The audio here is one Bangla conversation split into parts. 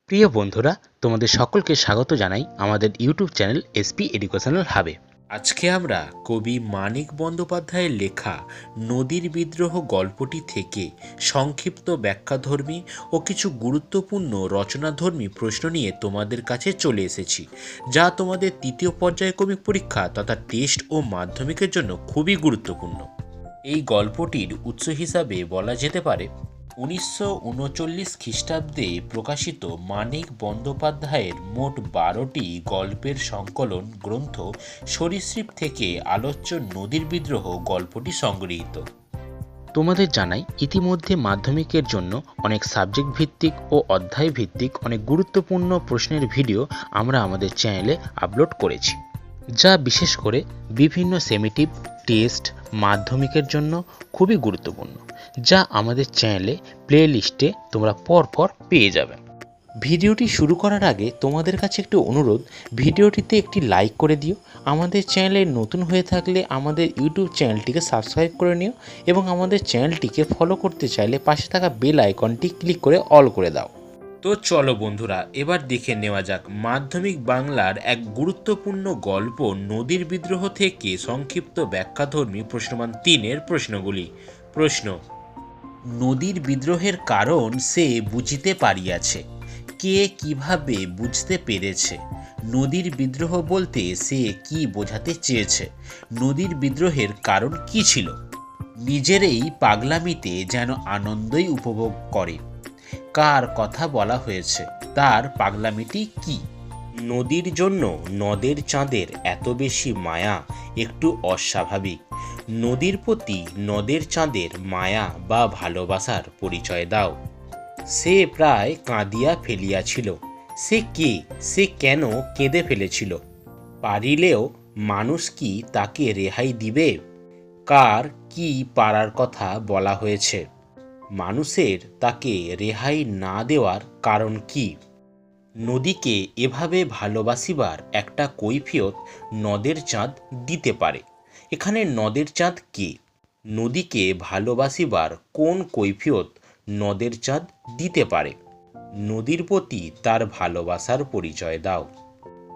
প্রিয় বন্ধুরা, তোমাদের সকলকে স্বাগত জানাই আমাদের ইউটিউব চ্যানেল এসপি এডুকেশনাল হাবে। আজকে আমরা কবি মানিক বন্দ্যোপাধ্যায়ের লেখা নদীর বিদ্রোহ গল্পটি থেকে সংক্ষিপ্ত ব্যাখ্যাধর্মী ও কিছু গুরুত্বপূর্ণ রচনাধর্মী প্রশ্ন নিয়ে তোমাদের কাছে চলে এসেছি, যা তোমাদের তৃতীয় পর্যায়ে কবিক পরীক্ষা তথা টেস্ট ও মাধ্যমিকের জন্য খুবই গুরুত্বপূর্ণ। এই গল্পটির উৎস হিসাবে বলা যেতে পারে 1939 খ্রিস্টাব্দে প্রকাশিত মানিক বন্দ্যোপাধ্যায়ের মোট 12টি গল্পের সংকলন গ্রন্থ সরীসৃপ থেকে আলোচ্য নদীর বিদ্রোহ গল্পটি সংগৃহীত। তোমাদের জানাই, ইতিমধ্যে মাধ্যমিকের জন্য অনেক সাবজেক্ট ভিত্তিক ও অধ্যায় ভিত্তিক অনেক গুরুত্বপূর্ণ প্রশ্নের ভিডিও আমরা আমাদের চ্যানেলে আপলোড করেছি, যা বিশেষ করে বিভিন্ন সেমিটিভ টেস্ট মাধ্যমিকের জন্য খুবই গুরুত্বপূর্ণ, যা আমাদের চ্যানেলে প্লে লিস্টে তোমরা পরপর পেয়ে যাবে। ভিডিওটি শুরু করার আগে তোমাদের কাছে একটু অনুরোধ, ভিডিওটিতে একটি লাইক করে দিও। আমাদের চ্যানেলে নতুন হয়ে থাকলে আমাদের ইউটিউব চ্যানেলটিকে সাবস্ক্রাইব করে নিও এবং আমাদের চ্যানেলটিকে ফলো করতে চাইলে পাশে থাকা বেল আইকনটি ক্লিক করে অল করে দাও। তো চলো বন্ধুরা, এবার দেখে নেওয়া যাক মাধ্যমিক বাংলার এক গুরুত্বপূর্ণ গল্প নদীর বিদ্রোহ থেকে সংক্ষিপ্ত ব্যাখ্যাধর্মী প্রশ্নমান 3-এর প্রশ্নগুলি। প্রশ্ন: নদীর বিদ্রোহের কারণ সে বুঝিতে পারিয়াছে। কে কিভাবে বুঝতে পেরেছে? নদীর বিদ্রোহ বলতে সে কি বোঝাতে চেয়েছে? নদীর বিদ্রোহের কারণ কি ছিল? নিজেরই পাগলামিতে যেন আনন্দই উপভোগ করে। কার কথা বলা হয়েছে? তার পাগলামিটি কি? নদীর জন্য নদের চাঁদের এত বেশি মায়া একটু অস্বাভাবিক। নদীর প্রতি নদের চাঁদের মায়া বা ভালোবাসার পরিচয় দাও। সে প্রায় কাঁদিয়া ফেলিয়াছিল। সে কে? সে কেন কেঁদে ফেলেছিল? পারিলেও মানুষ কি তাকে রেহাই দিবে? কার কি পারার কথা বলা হয়েছে? মানুষের তাকে রেহাই না দেওয়ার কারণ কি? নদীকে এভাবে ভালোবাসিবার একটা কৈফিয়ত নদের চাঁদ দিতে পারে। এখানে নদের চাঁদ কে? নদীকে ভালোবাসিবার কোন কৈফিয়ত নদের চাঁদ দিতে পারে? নদীর প্রতি তার ভালোবাসার পরিচয় দাও।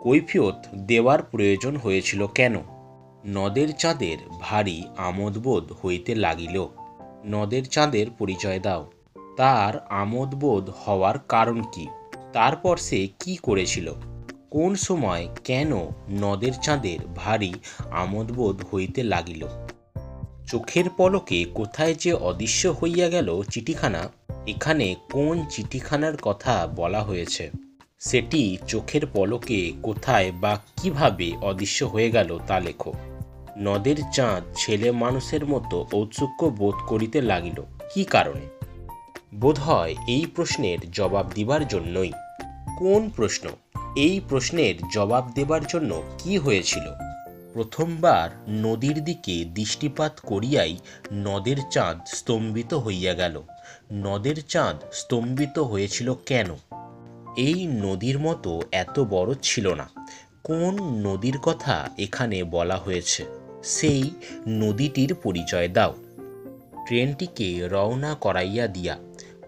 কৈফিয়ত দেওয়ার প্রয়োজন হয়েছিল কেন? নদের চাঁদের ভারী আমোদবোধ হইতে লাগিল। নদের চাঁদের পরিচয় দাও। তার আমোদবোধ হওয়ার কারণ কি? তারপর সে কি করেছিল? কোন সময় কেন নদের চাঁদের ভারী আমোদবোধ হইতে লাগিল? চোখের পলকে কোথায় যে অদৃশ্য হইয়া গেল চিঠিখানা, এখানে কোন চিঠিখানার কথা বলা হয়েছে? সেটি চোখের পলকে কোথায় বা কিভাবে অদৃশ্য হয়ে গেল তা লেখো। নদের চাঁদ ছেলে মানুষের মতো ঔৎসুক্য বোধ করিতে লাগিল, কি কারণে? বোধহয় এই প্রশ্নের জবাব দিবার জন্যই। কোন প্রশ্ন? এই প্রশ্নের জবাব দেবার জন্য কি হয়েছিল? প্রথমবার নদীর দিকে দৃষ্টিপাত করিয়াই নদের চাঁদ স্তম্ভিত হইয়া গেল। নদের চাঁদ স্তম্ভিত হয়েছিল কেন? এই নদীর মতো এত বড় ছিল না। কোন নদীর কথা এখানে বলা হয়েছে? সেই নদীটির পরিচয় দাও। ট্রেনটিকে রওনা করাইয়া দিয়া।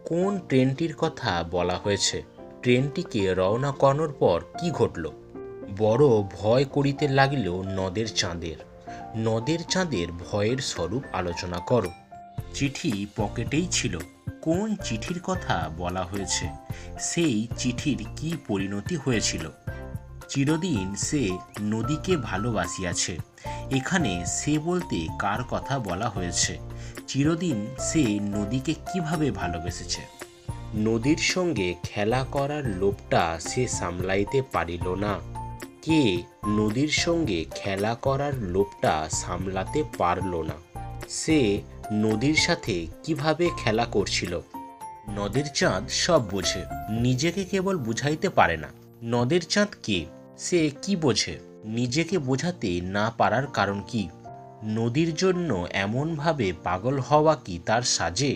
কোন ট্রেনটির কথা বলা হয়েছে? ট্রেনটিকে রওনা করানোর পর কি ঘটল? বড় ভয় করিতে লাগিল নদের চাঁদের। নদের চাঁদের ভয়ের স্বরূপ আলোচনা করো। চিঠি পকেটেই ছিল। কোন চিঠির কথা বলা হয়েছে? সেই চিঠির কি পরিণতি হয়েছিল? চিরদিন সে নদীকে ভালোবাসিয়াছে। এখানে সে বলতে কার কথা বলা হয়েছে? চিরদিন সে নদীকে কিভাবে ভালোবেসেছে? নদীর সঙ্গে খেলা করার লোভটা সে সামলাইতে পারিল না। কে নদীর সঙ্গে খেলা করার লোভটা সামলাতে পারল না? সে নদীর সাথে কিভাবে খেলা করছিল? নদের চাঁদ সব বোঝে, নিজেকে কেবল বুঝাইতে পারে না। নদের চাঁদ কে? সে কি বোঝে? নিজেকে বোঝাতে না পারার কারণ কি? নদীর জন্য এমনভাবে পাগল হওয়া কি তার সাজে?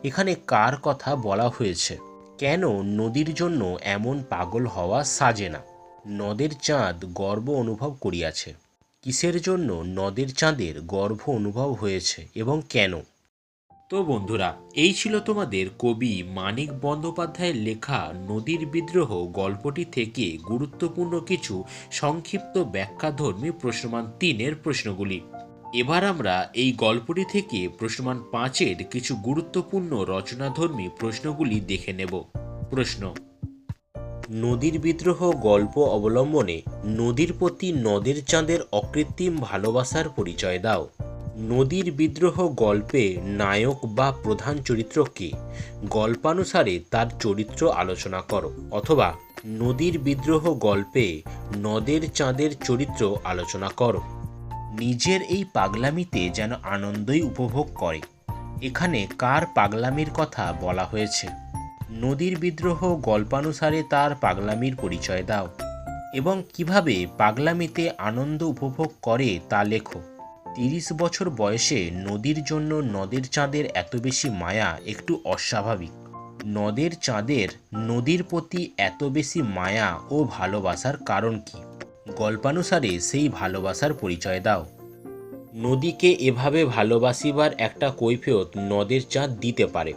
এখানে কার কথা বলা হয়েছে? কেন নদীর জন্য এমন পাগল হওয়া সাজে না? নদের চাঁদ গর্ব অনুভব করিয়াছে। কিসের জন্য নদের চাঁদের গর্ব অনুভব হয়েছে এবং কেন? তো বন্ধুরা, এই ছিল তোমাদের কবি মানিক বন্দ্যোপাধ্যায়ের লেখা নদীর বিদ্রোহ গল্পটি থেকে গুরুত্বপূর্ণ কিছু সংক্ষিপ্ত ব্যাখ্যাধর্মী প্রশ্নমান 3-এর প্রশ্নগুলি। এবার আমরা এই গল্পটি থেকে প্রশ্নমান 5-এর কিছু গুরুত্বপূর্ণ রচনাধর্মী প্রশ্নগুলি দেখে নেব। প্রশ্ন: নদীর বিদ্রোহ গল্প অবলম্বনে নদীর প্রতি নদের চাঁদের অকৃত্রিম ভালোবাসার পরিচয় দাও। নদীর বিদ্রোহ গল্পে নায়ক বা প্রধান চরিত্র কে? গল্পানুসারে তার চরিত্র আলোচনা করো। অথবা নদীর বিদ্রোহ গল্পে নদের চাঁদের চরিত্র আলোচনা করো। নিজের এই পাগলামিতে যেন আনন্দই উপভোগ করে। এখানে কার পাগলামির কথা বলা হয়েছে? নদীর বিদ্রোহ গল্পানুসারে তার পাগলামির পরিচয় দাও এবং কিভাবে পাগলামিতে আনন্দ উপভোগ করে তা লেখো। 30 বছর বয়সে নদীর জন্য নদের চাঁদের এত বেশি মায়া একটু অস্বাভাবিক। নদের চাঁদের নদীর প্রতি এত বেশি মায়া ও ভালোবাসার কারণ কি? গল্পানুসারে সেই ভালোবাসার পরিচয় দাও। নদীকে এভাবে ভালোবাসিবার একটা কৈফিয়ত নদের চাঁদ দিতে পারে।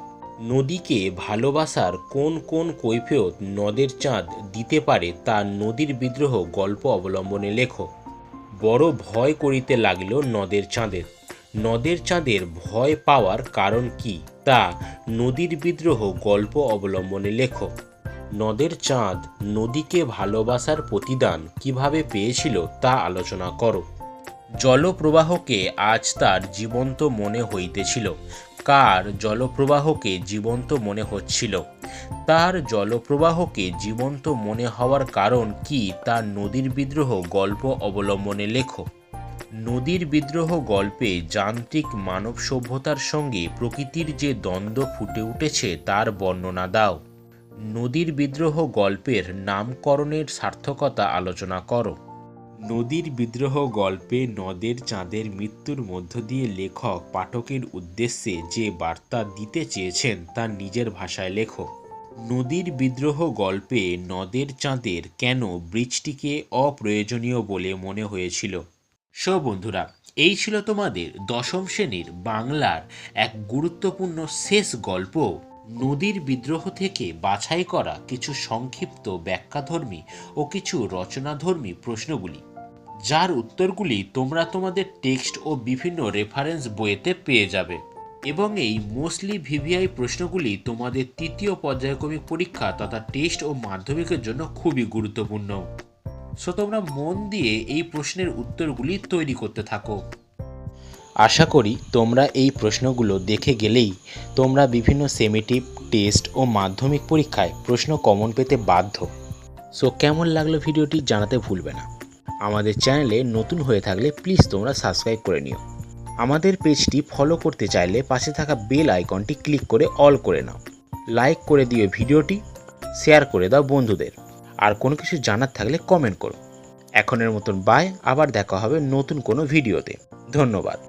নদীকে ভালোবাসার কোন কোন কৈফিয়ত নদের চাঁদ দিতে পারে তা নদীর বিদ্রোহ গল্প অবলম্বনে লেখো। বড় ভয় করিতে লাগিল নদের চাঁদের। নদের চাঁদের ভয় পাওয়ার কারণ কি তা নদীর বিদ্রোহ গল্প অবলম্বনে লেখো। নদের চাঁদ নদীকে ভালোবাসার প্রতিদান কিভাবে পেয়েছিল তা আলোচনা করো। জলপ্রবাহকে আজ তার জীবন্ত মনে হইতেছিল। কার জলপ্রবাহকে জীবন্ত মনে হচ্ছিল? তার জলপ্রবাহকে জীবন্ত মনে হওয়ার কারণ কি তা নদীর বিদ্রোহ গল্প অবলম্বনে লেখো। নদীর বিদ্রোহ গল্পে যান্ত্রিক মানব সভ্যতার সঙ্গে প্রকৃতির যে দ্বন্দ্ব ফুটে উঠেছে তার বর্ণনা দাও। নদীর বিদ্রোহ গল্পের নামকরণের সার্থকতা আলোচনা করো। নদীর বিদ্রোহ গল্পে নদের চাঁদের মৃত্যুর মধ্য দিয়ে লেখক পাঠকের উদ্দেশ্যে যে বার্তা দিতে চেয়েছেন তা নিজের ভাষায় লেখো। নদীর বিদ্রোহ গল্পে নদের চাঁদের কেন ব্রিজটিকে অপ্রয়োজনীয় বলে মনে হয়েছিল? বন্ধুরা, এই ছিল তোমাদের 10ম শ্রেণীর বাংলার এক গুরুত্বপূর্ণ শেষ গল্প নদীর বিদ্রোহ থেকে বাছাই করা কিছু সংক্ষিপ্ত ব্যাখ্যাধর্মী ও কিছু রচনাধর্মী প্রশ্নগুলি, যার উত্তরগুলি তোমরা তোমাদের টেক্সট ও বিভিন্ন রেফারেন্স বইয়েতে পেয়ে যাবে। এবং এই মোস্টলি ভিভিআই প্রশ্নগুলি তোমাদের 3য় পর্যায়ক্রমিক পরীক্ষা তথা টেস্ট ও মাধ্যমিকের জন্য খুবই গুরুত্বপূর্ণ। তোমরা মন দিয়ে এই প্রশ্নের উত্তরগুলি তৈরি করতে থাকো। আশা করি তোমরা এই প্রশ্নগুলো দেখে গেলেই তোমরা বিভিন্ন সেমেটিভ, টেস্ট ও মাধ্যমিক পরীক্ষায় প্রশ্ন কমন পেতে বাধ্য। কেমন লাগলো ভিডিওটি জানাতে ভুলবে না। আমাদের চ্যানেলে নতুন হয়ে থাকলে প্লিজ তোমরা সাবস্ক্রাইব করে নিও। আমাদের পেজটি ফলো করতে চাইলে পাশে থাকা বেল আইকনটি ক্লিক করে অল করে নাও। লাইক করে দিও ভিডিওটি, শেয়ার করে দাও বন্ধুদের। আর কোনো কিছু জানার থাকলে কমেন্ট করো। এখনের মতন বাই, আবার দেখা হবে নতুন কোনো ভিডিওতে। ধন্যবাদ।